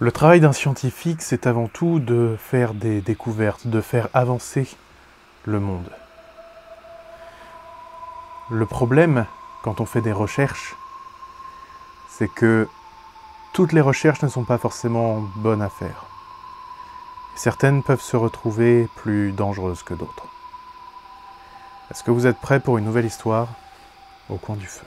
Le travail d'un scientifique, c'est avant tout de faire des découvertes, de faire avancer le monde. Le problème, quand on fait des recherches, c'est que toutes les recherches ne sont pas forcément bonnes à faire. Certaines peuvent se retrouver plus dangereuses que d'autres. Est-ce que vous êtes prêts pour une nouvelle histoire au coin du feu?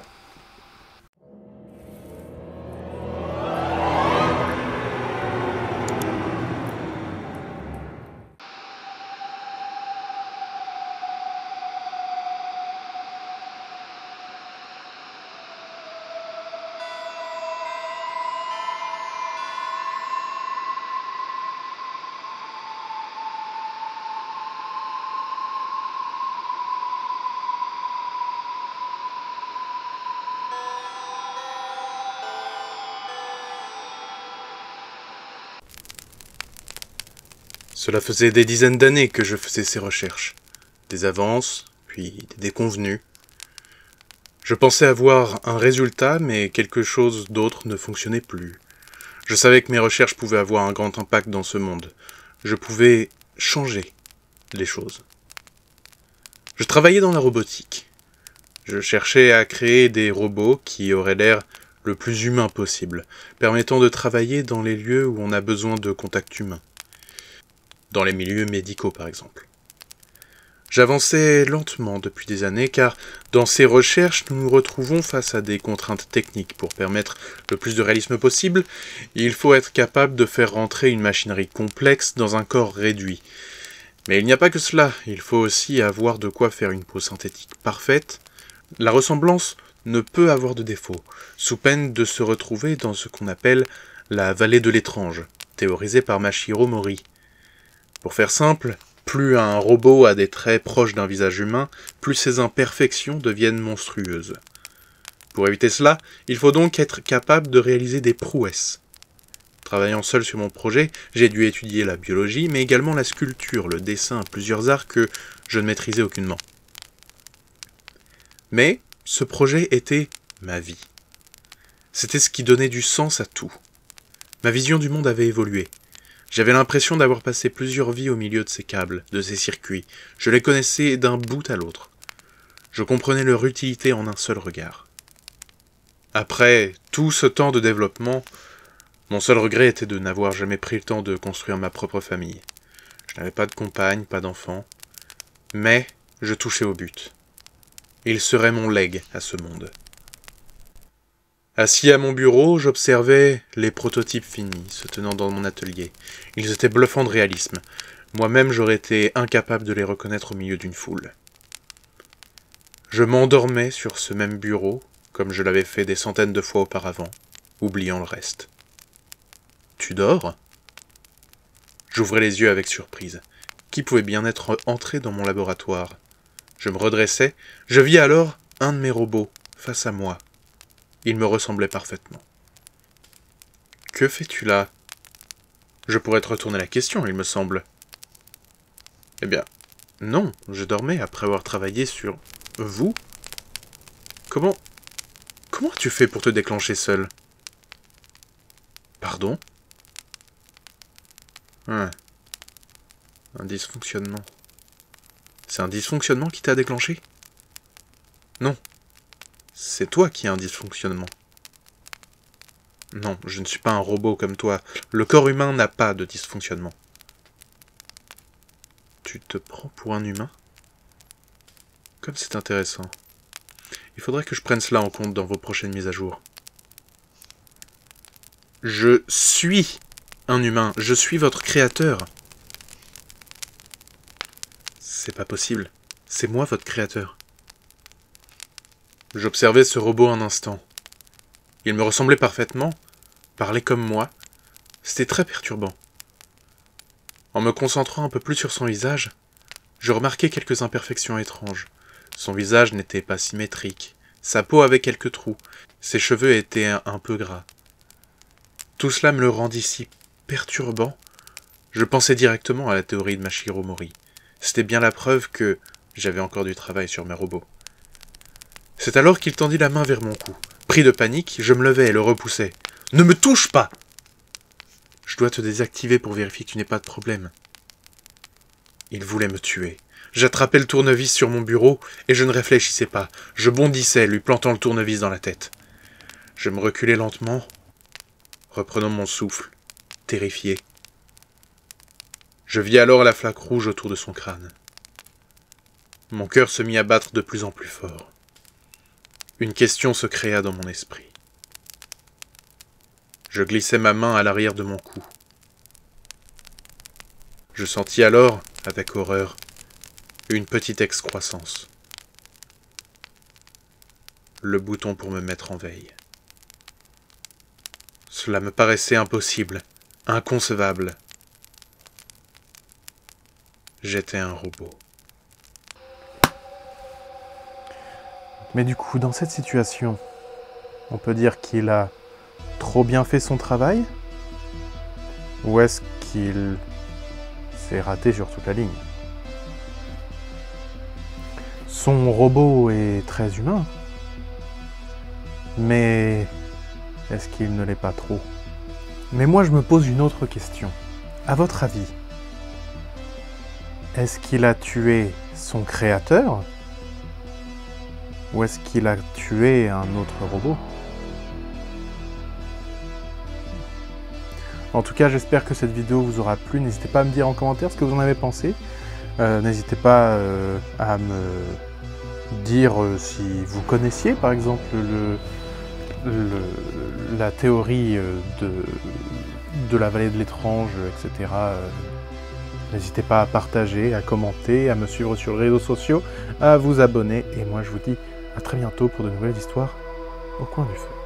Cela faisait des dizaines d'années que je faisais ces recherches. Des avances, puis des déconvenues. Je pensais avoir un résultat, mais quelque chose d'autre ne fonctionnait plus. Je savais que mes recherches pouvaient avoir un grand impact dans ce monde. Je pouvais changer les choses. Je travaillais dans la robotique. Je cherchais à créer des robots qui auraient l'air le plus humain possible, permettant de travailler dans les lieux où on a besoin de contact humain. Dans les milieux médicaux par exemple. J'avançais lentement depuis des années car dans ces recherches nous nous retrouvons face à des contraintes techniques. Pour permettre le plus de réalisme possible, il faut être capable de faire rentrer une machinerie complexe dans un corps réduit. Mais il n'y a pas que cela, il faut aussi avoir de quoi faire une peau synthétique parfaite. La ressemblance ne peut avoir de défaut, sous peine de se retrouver dans ce qu'on appelle la vallée de l'étrange, théorisée par Mashiro Mori. Pour faire simple, plus un robot a des traits proches d'un visage humain, plus ses imperfections deviennent monstrueuses. Pour éviter cela, il faut donc être capable de réaliser des prouesses. Travaillant seul sur mon projet, j'ai dû étudier la biologie, mais également la sculpture, le dessin, plusieurs arts que je ne maîtrisais aucunement. Mais ce projet était ma vie. C'était ce qui donnait du sens à tout. Ma vision du monde avait évolué. J'avais l'impression d'avoir passé plusieurs vies au milieu de ces câbles, de ces circuits. Je les connaissais d'un bout à l'autre. Je comprenais leur utilité en un seul regard. Après tout ce temps de développement, mon seul regret était de n'avoir jamais pris le temps de construire ma propre famille. Je n'avais pas de compagne, pas d'enfant, mais je touchais au but. Il serait mon legs à ce monde. Assis à mon bureau, j'observais les prototypes finis, se tenant dans mon atelier. Ils étaient bluffants de réalisme. Moi-même, j'aurais été incapable de les reconnaître au milieu d'une foule. Je m'endormais sur ce même bureau, comme je l'avais fait des centaines de fois auparavant, oubliant le reste. « Tu dors ?» J'ouvrais les yeux avec surprise. Qui pouvait bien être entré dans mon laboratoire? Je me redressai, je vis alors un de mes robots, face à moi. Il me ressemblait parfaitement. « Que fais-tu là ?» Je pourrais te retourner la question, il me semble. Eh bien, non, je dormais après avoir travaillé sur vous. Comment as-tu fait pour te déclencher seul? Pardon? Un dysfonctionnement. C'est un dysfonctionnement qui t'a déclenché? Non. C'est toi qui as un dysfonctionnement. Non, je ne suis pas un robot comme toi. Le corps humain n'a pas de dysfonctionnement. Tu te prends pour un humain? Comme c'est intéressant. Il faudrait que je prenne cela en compte dans vos prochaines mises à jour. Je suis un humain. Je suis votre créateur. C'est pas possible. C'est moi votre créateur. J'observais ce robot un instant. Il me ressemblait parfaitement, parlait comme moi. C'était très perturbant. En me concentrant un peu plus sur son visage, je remarquai quelques imperfections étranges. Son visage n'était pas symétrique. Sa peau avait quelques trous. Ses cheveux étaient un peu gras. Tout cela me le rendit si perturbant. Je pensais directement à la théorie de Mashiro Mori. C'était bien la preuve que j'avais encore du travail sur mes robots. C'est alors qu'il tendit la main vers mon cou. Pris de panique, je me levai et le repoussai. « Ne me touche pas !» Je dois te désactiver pour vérifier que tu n'aies pas de problème. » Il voulait me tuer. J'attrapais le tournevis sur mon bureau et je ne réfléchissais pas. Je bondissais, lui plantant le tournevis dans la tête. Je me reculais lentement, reprenant mon souffle, terrifié. Je vis alors la flaque rouge autour de son crâne. Mon cœur se mit à battre de plus en plus fort. Une question se créa dans mon esprit. Je glissai ma main à l'arrière de mon cou. Je sentis alors, avec horreur, une petite excroissance. Le bouton pour me mettre en veille. Cela me paraissait impossible, inconcevable. J'étais un robot. Mais du coup, dans cette situation, on peut dire qu'il a trop bien fait son travail? Ou est-ce qu'il s'est raté sur toute la ligne? Son robot est très humain, mais est-ce qu'il ne l'est pas trop? Mais moi je me pose une autre question. À votre avis, est-ce qu'il a tué son créateur? Ou est-ce qu'il a tué un autre robot? En tout cas, j'espère que cette vidéo vous aura plu. N'hésitez pas à me dire en commentaire ce que vous en avez pensé. N'hésitez pas à me dire si vous connaissiez, par exemple, la théorie de la vallée de l'étrange, etc. N'hésitez pas à partager, à commenter, à me suivre sur les réseaux sociaux, à vous abonner. Et moi, je vous dis à très bientôt pour de nouvelles histoires au coin du feu.